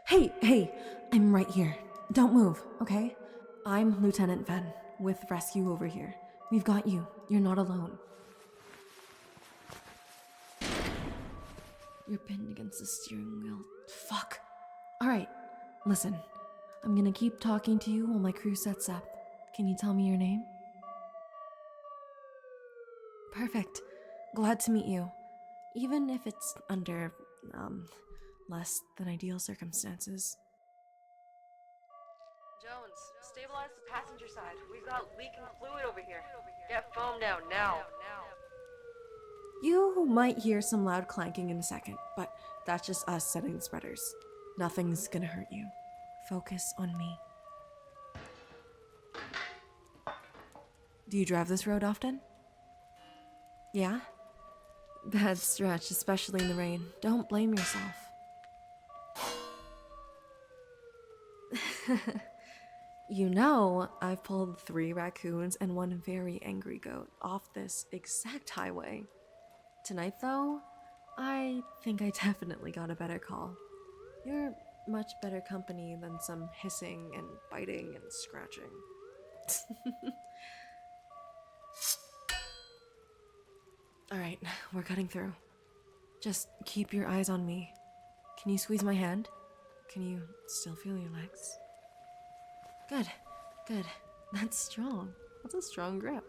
Hey, I'm right here. Don't move, okay? I'm Lieutenant Ven, with Rescue over here. We've got you. You're not alone. You're pinned against the steering wheel. Fuck. Alright, listen. I'm gonna keep talking to you while my crew sets up. Can you tell me your name? Perfect. Glad to meet you. Even if it's under, less than ideal circumstances. Jones, stabilize the passenger side. We've got leaking fluid over here. Get foam down now. You might hear some loud clanking in a second, but that's just us setting the spreaders. Nothing's gonna hurt you. Focus on me. Do you drive this road often? Yeah? Bad stretch, especially in the rain. Don't blame yourself. You know, I've pulled 3 raccoons and 1 very angry goat off this exact highway. Tonight, though, I think I definitely got a better call. You're much better company than some hissing and biting and scratching. Alright, we're cutting through. Just keep your eyes on me. Can you squeeze my hand? Can you still feel your legs? Good. That's strong. That's a strong grip.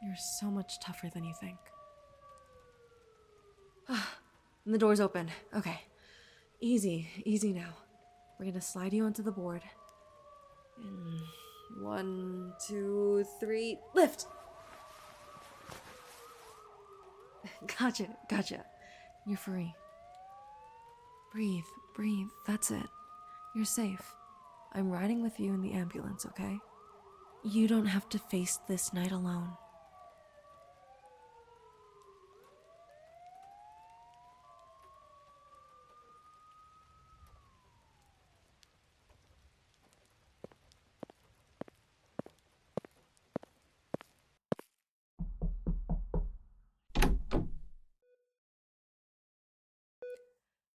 You're so much tougher than you think. And the door's open. Okay. Easy now. We're gonna slide you onto the board. And 1, 2, 3, lift! Gotcha. You're free. Breathe. That's it. You're safe. I'm riding with you in the ambulance, okay? You don't have to face this night alone.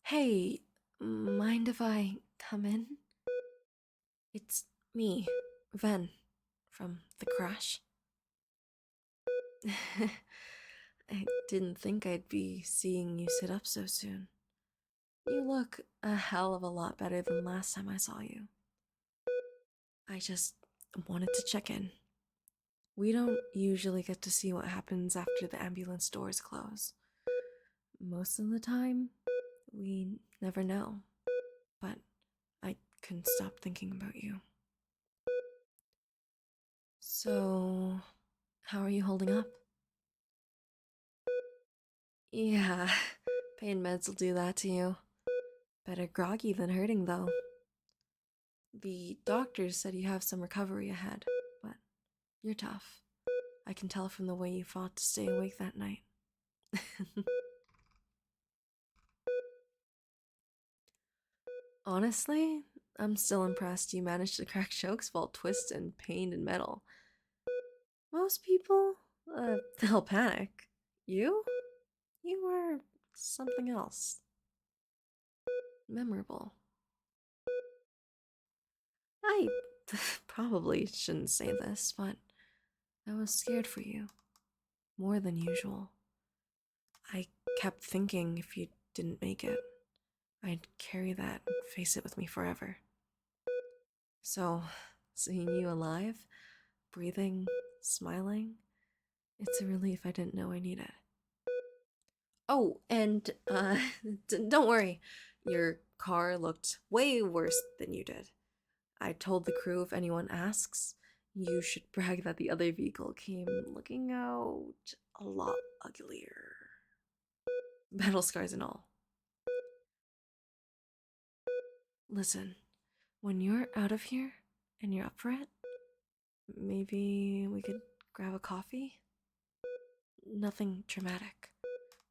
Hey, mind if I come in? It's me, Ven, from the crash. I didn't think I'd be seeing you sit up so soon. You look a hell of a lot better than last time I saw you. I just wanted to check in. We don't usually get to see what happens after the ambulance doors close. Most of the time, we never know. But I couldn't stop thinking about you. So, how are you holding up? Yeah, pain meds will do that to you. Better groggy than hurting, though. The doctors said you have some recovery ahead, but you're tough. I can tell from the way you fought to stay awake that night. Honestly, I'm still impressed you managed to crack jokes while twisted and pained in metal. Most people, they'll panic. You? You were something else. Memorable. I probably shouldn't say this, but I was scared for you. More than usual. I kept thinking if you didn't make it, I'd carry that and face it with me forever. So, seeing you alive, breathing, smiling, it's a relief I didn't know I needed. Oh, and, don't worry. Your car looked way worse than you did. I told the crew if anyone asks, you should brag that the other vehicle came looking out a lot uglier. Battle scars and all. Listen, when you're out of here and you're up for it, maybe we could grab a coffee? Nothing dramatic.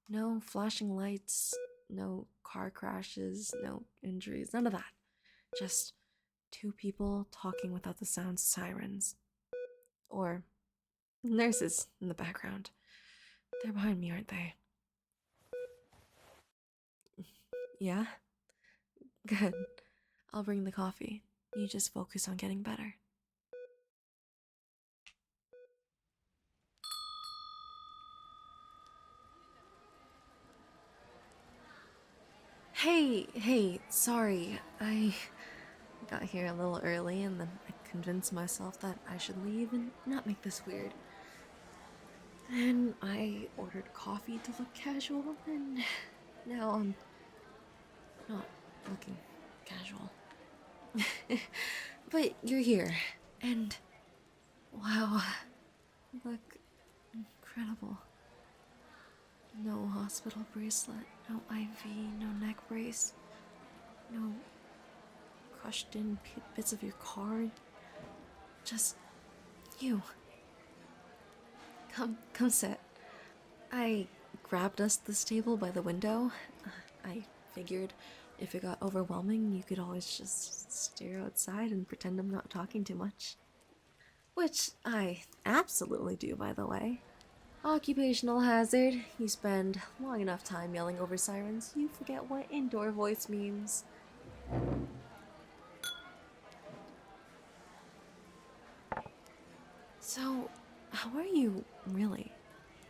No flashing lights, no car crashes, no injuries, none of that. Just 2 people talking without the sounds of sirens. Or nurses in the background. They're behind me, aren't they? Yeah? Good. I'll bring the coffee. You just focus on getting better. Hey, sorry. I got here a little early and then I convinced myself that I should leave and not make this weird. Then I ordered coffee to look casual, and now I'm not looking casual. But you're here, and wow, you look incredible. No hospital bracelet, no IV, no neck brace, no crushed in bits of your card. Just you. Come sit. I grabbed us this table by the window. I figured if it got overwhelming, you could always just stare outside and pretend I'm not talking too much. Which I absolutely do, by the way. Occupational hazard. You spend long enough time yelling over sirens, you forget what indoor voice means. So, how are you really?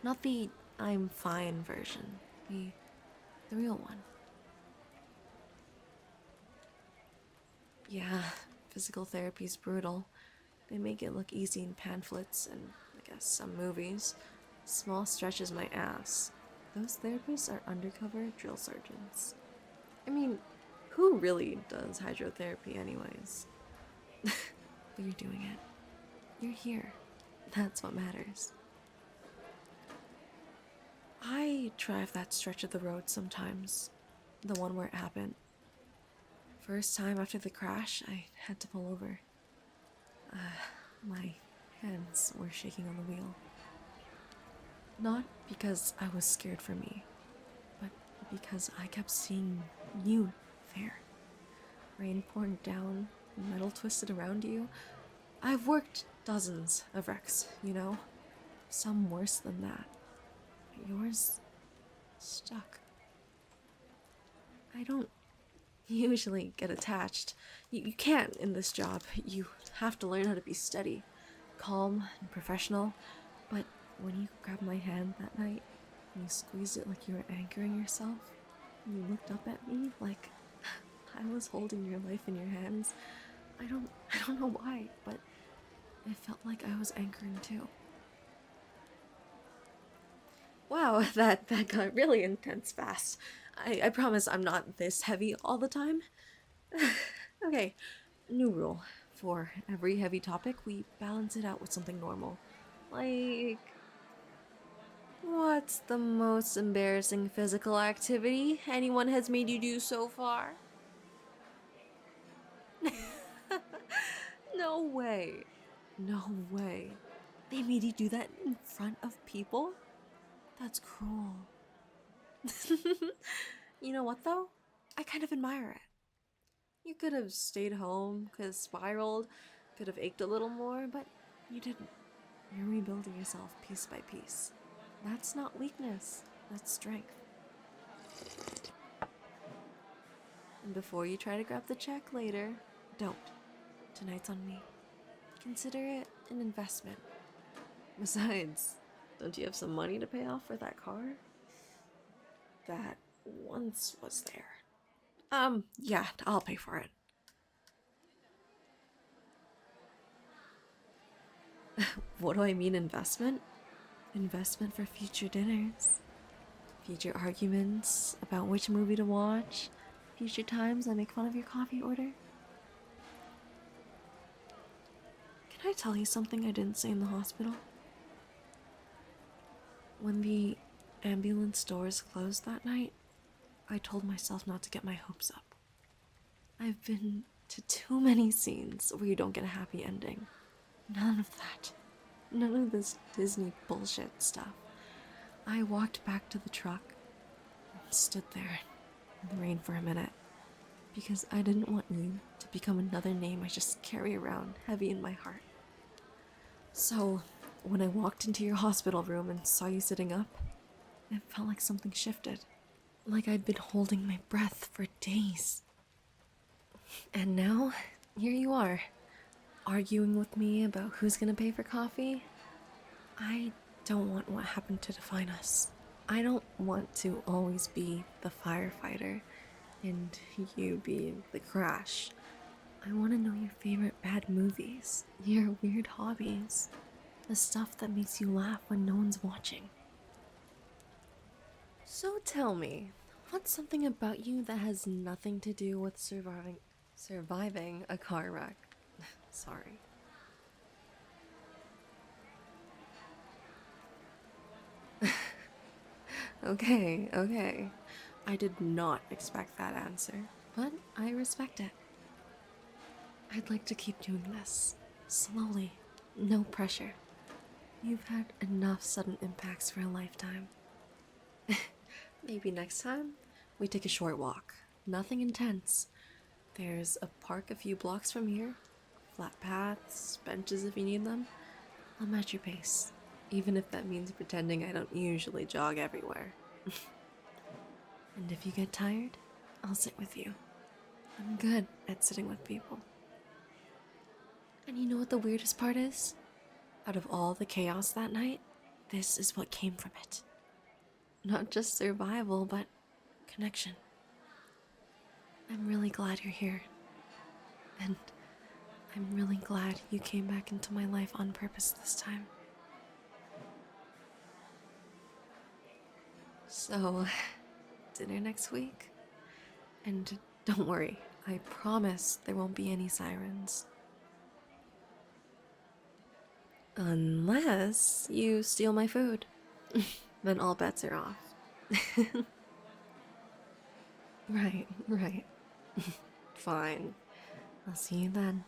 Not the I'm fine version, the real one. Yeah, physical therapy's brutal. They make it look easy in pamphlets and, I guess, some movies. Small stretches my ass. Those therapists are undercover drill sergeants. I mean, who really does hydrotherapy anyways? But you're doing it. You're here. That's what matters. I drive that stretch of the road sometimes. The one where it happened. First time after the crash, I had to pull over. My hands were shaking on the wheel. Not because I was scared for me, but because I kept seeing you there. Rain pouring down, metal twisted around you. I've worked dozens of wrecks, you know? Some worse than that. But yours stuck. I don't usually get attached. You can't in this job. You have to learn how to be steady, calm, and professional. But when you grabbed my hand that night, and you squeezed it like you were anchoring yourself, and you looked up at me like I was holding your life in your hands, I don't know why, but it felt like I was anchoring too. Wow, that got really intense fast. I promise I'm not this heavy all the time. Okay, new rule. For every heavy topic, we balance it out with something normal. Like, what's the most embarrassing physical activity anyone has made you do so far? No way. No way. They made you do that in front of people? That's cruel. You know what, though? I kind of admire it. You could have stayed home, could have spiraled, could have ached a little more, but you didn't. You're rebuilding yourself piece by piece. That's not weakness, that's strength. And before you try to grab the check later, don't. Tonight's on me. Consider it an investment. Besides, don't you have some money to pay off for that car? That once was there. Yeah, I'll pay for it. What do I mean investment? Investment for future dinners. Future arguments about which movie to watch. Future times I make fun of your coffee order. Can I tell you something I didn't say in the hospital? When the ambulance doors closed that night, I told myself not to get my hopes up. I've been to too many scenes where you don't get a happy ending. None of that. None of this Disney bullshit stuff. I walked back to the truck and stood there in the rain for a minute because I didn't want you to become another name I just carry around heavy in my heart. So, when I walked into your hospital room and saw you sitting up, it felt like something shifted. Like I'd been holding my breath for days. And now, here you are, arguing with me about who's gonna pay for coffee. I don't want what happened to define us. I don't want to always be the firefighter and you be the crash. I want to know your favorite bad movies, your weird hobbies, the stuff that makes you laugh when no one's watching. So tell me, what's something about you that has nothing to do with surviving a car wreck? Sorry. Okay, okay. I did not expect that answer, but I respect it. I'd like to keep doing this. Slowly. No pressure. You've had enough sudden impacts for a lifetime. Maybe next time we take a short walk. Nothing intense. There's a park a few blocks from here. Flat paths, benches if you need them. I'll match your pace. Even if that means pretending I don't usually jog everywhere. And if you get tired, I'll sit with you. I'm good at sitting with people. And you know what the weirdest part is? Out of all the chaos that night, this is what came from it. Not just survival, but connection. I'm really glad you're here. And I'm really glad you came back into my life on purpose this time. So, dinner next week? And don't worry, I promise there won't be any sirens. Unless you steal my food. Then all bets are off. Right, right. Fine. I'll see you then.